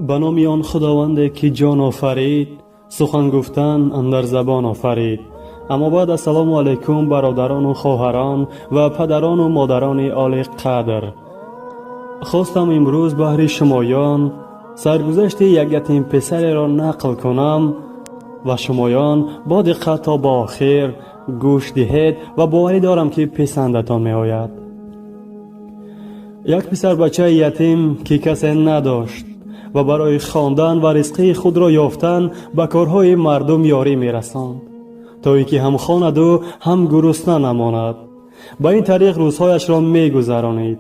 به نام آن خداونده که جان آفرید، سخن گفتن اندر زبان آفرید. اما بعد السلام علیکم برادران و خواهران و پدران و مادران عالی قدر. خواستم امروز بهر شمایان سرگذشت یک یتیم پسر را نقل کنم و شمایان با دقت تا با آخر گوش دهید و باوری دارم که پسندتان می آید. یک پسر بچه یتیم که کسی نداشت و برای خواندن و رزق خود را یافتن به کارهای مردم یاری می رساند تا اینکه هم خواند و هم گرسنه نماند. با این طریق روزهایش را می گذرانید.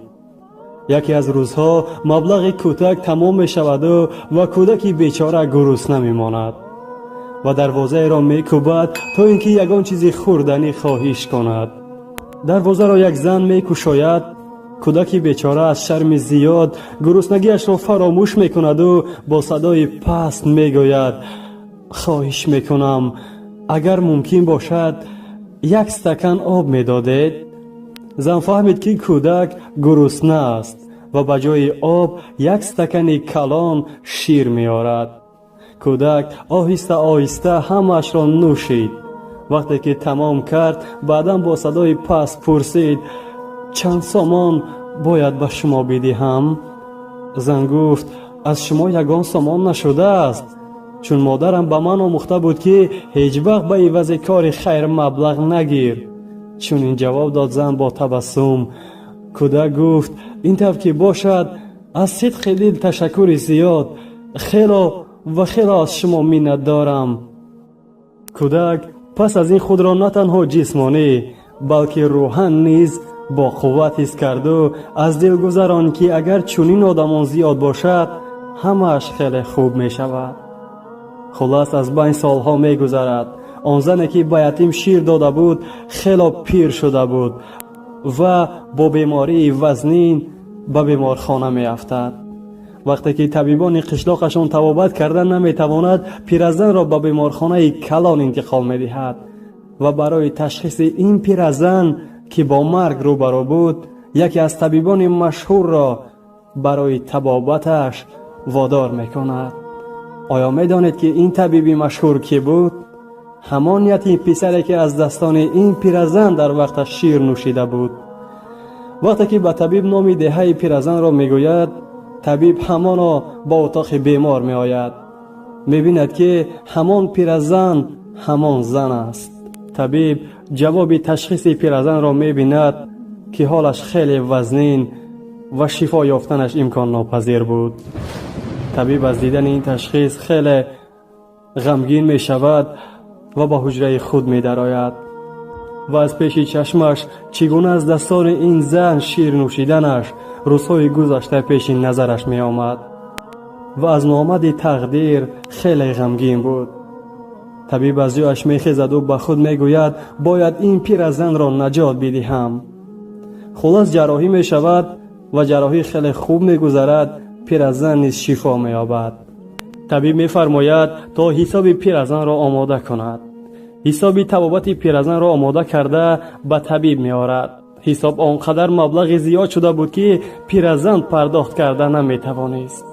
یکی از روزها مبلغ کوتک تمام می شود و کودکی بیچاره گرسنه می ماند و دروازه را می کوبد تا اینکه یگان چیزی خوردنی خواهش کند. دروازه را یک زن می گشاید. کودکی بیچاره از شرم زیاد گرسنگیش را فراموش می کند و با صدای پست می گوید خواهش می کنم اگر ممکن باشد یک استکان آب می دادید. زن فهمید که کودک گرسنه است و به جای آب یک استکان کلان شیر می آورد. کودک آهسته آهسته همش را نوشید. وقتی که تمام کرد بعداً با صدای پست پرسید چند سامان باید به شما بدهم؟ زن گفت از شما یگان سامان نشده است، چون مادرم به من آموخته بود که هیچ وقت به عوض کار خیر مبلغ نگیر. چون این جواب داد زن با تبسم. کودک گفت این طور که باشد از صدق دل تشکر زیاد، خیلی از شما منت دارم. کودک پس از این خود را نه تنها جسمانی بلکه روحاً نیز با قوت حس کرد و از دل گذران که اگر چنین آدمان زیاد باشد همش خیلی خوب می شود. خلاص از بین سالها می گذرد. آن زنی که به یتیم شیر داده بود خیلی پیر شده بود و با بیماری وزنین به بیمارخانه می افتد. وقتی که طبیبان قشلاقشان طبابت کردن نمی تواند، پیرزن را به بیمارخانه کلان انتقال می دهد و برای تشخیص این پیرزن که با مرگ روبرو بود یکی از طبیبان مشهور را برای طبابتش وادار می کند. آیا می دانید که این طبیب مشهور کی بود؟ همان یتیم پسری که از دستان این پیرزن در وقت شیر نوشیده بود. وقتی که به طبیب نام دهه پیرزن را می گوید، طبیب همانا با اتاق بیمار می آید. می بیند که همان پیرزن همان زن است. طبیب جواب تشخیص پیرزن را می بیند که حالش خیلی وزنین و شفا یافتنش امکان ناپذیر بود. طبیب از دیدن این تشخیص خیلی غمگین می شود و به حجره خود می درآید و از پیش چشمش چگونه از دستان این زن شیر نوشیدنش روزهای گذشته پیش نظرش می آمد و از ناآمد تقدیر خیلی غمگین بود. طبیب از جایش می خیزد و به خود می گوید باید این پیرزن را نجات بدهم. خلاص جراحی می شود و جراحی خیلی خوب می گذرد. پیرزن نیز شفا می یابد. طبیب می فرماید تا حساب پیرزن را آماده کند. حساب طبابت پیرزن را آماده کرده به طبیب می آورد. حساب آنقدر مبلغ زیاد شده بود که پیرزن پرداخت کرده نمی توانست.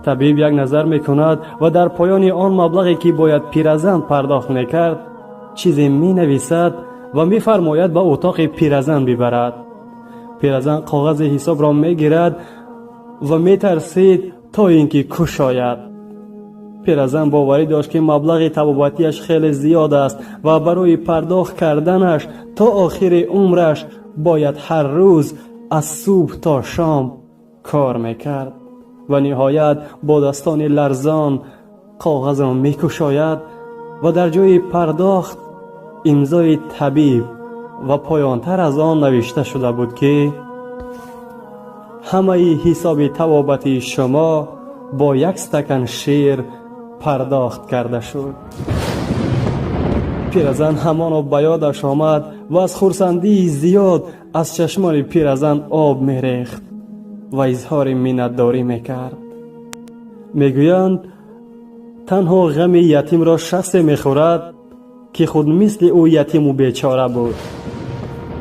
طبیب یک نظر می کند و در پایان آن مبلغی که باید پیرزن پرداخت می کرد چیزی می نویسد و می فرماید به اتاق پیرزن ببرد. پیرزن کاغذ حساب را می گیرد و می ترسید تا اینکه کش آید. پیرزن باوری داشت که مبلغ طبابتیش خیلی زیاد است و برای پرداخت کردنش تا آخر عمرش باید هر روز از صبح تا شام کار میکرد و نهایت با دستان لرزان کاغذ را میکشاید و در جای پرداخت امضای طبیب و پایانتر از آن نوشته شده بود که همه حساب طبابت شما با یک استکان شیر پرداخت کرده شد. پیرزن همانا به یادش آمد و از خرسندی زیاد از چشمان پیرزن آب میریخت و اظهار منتداری میکرد. میگویند تنها غم یتیم را شخصی میخورد که خود مثل او یتیم و بیچاره بود.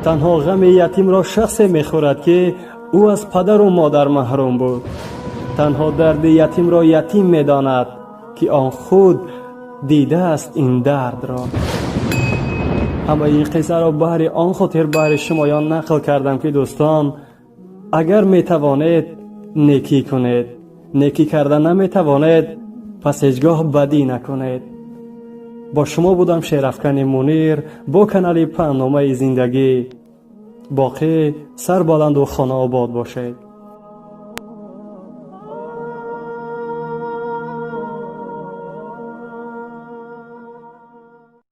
تنها غم یتیم را شخصی میخورد که او از پدر و مادر محروم بود. تنها درد یتیم را یتیم می‌داند که آن خود دیده است این درد را. اما این قصه را بهر آن خاطر بهر شمایان نقل کردم که دوستان، اگر میتوانید نیکی کنید، نیکی کردن نمیتوانید، پس هیچگاه بدی نکنید. با شما بودم شیرافکن منیر با کانال پهنامه زندگی. باقی سر بلند و خانه آباد باشید.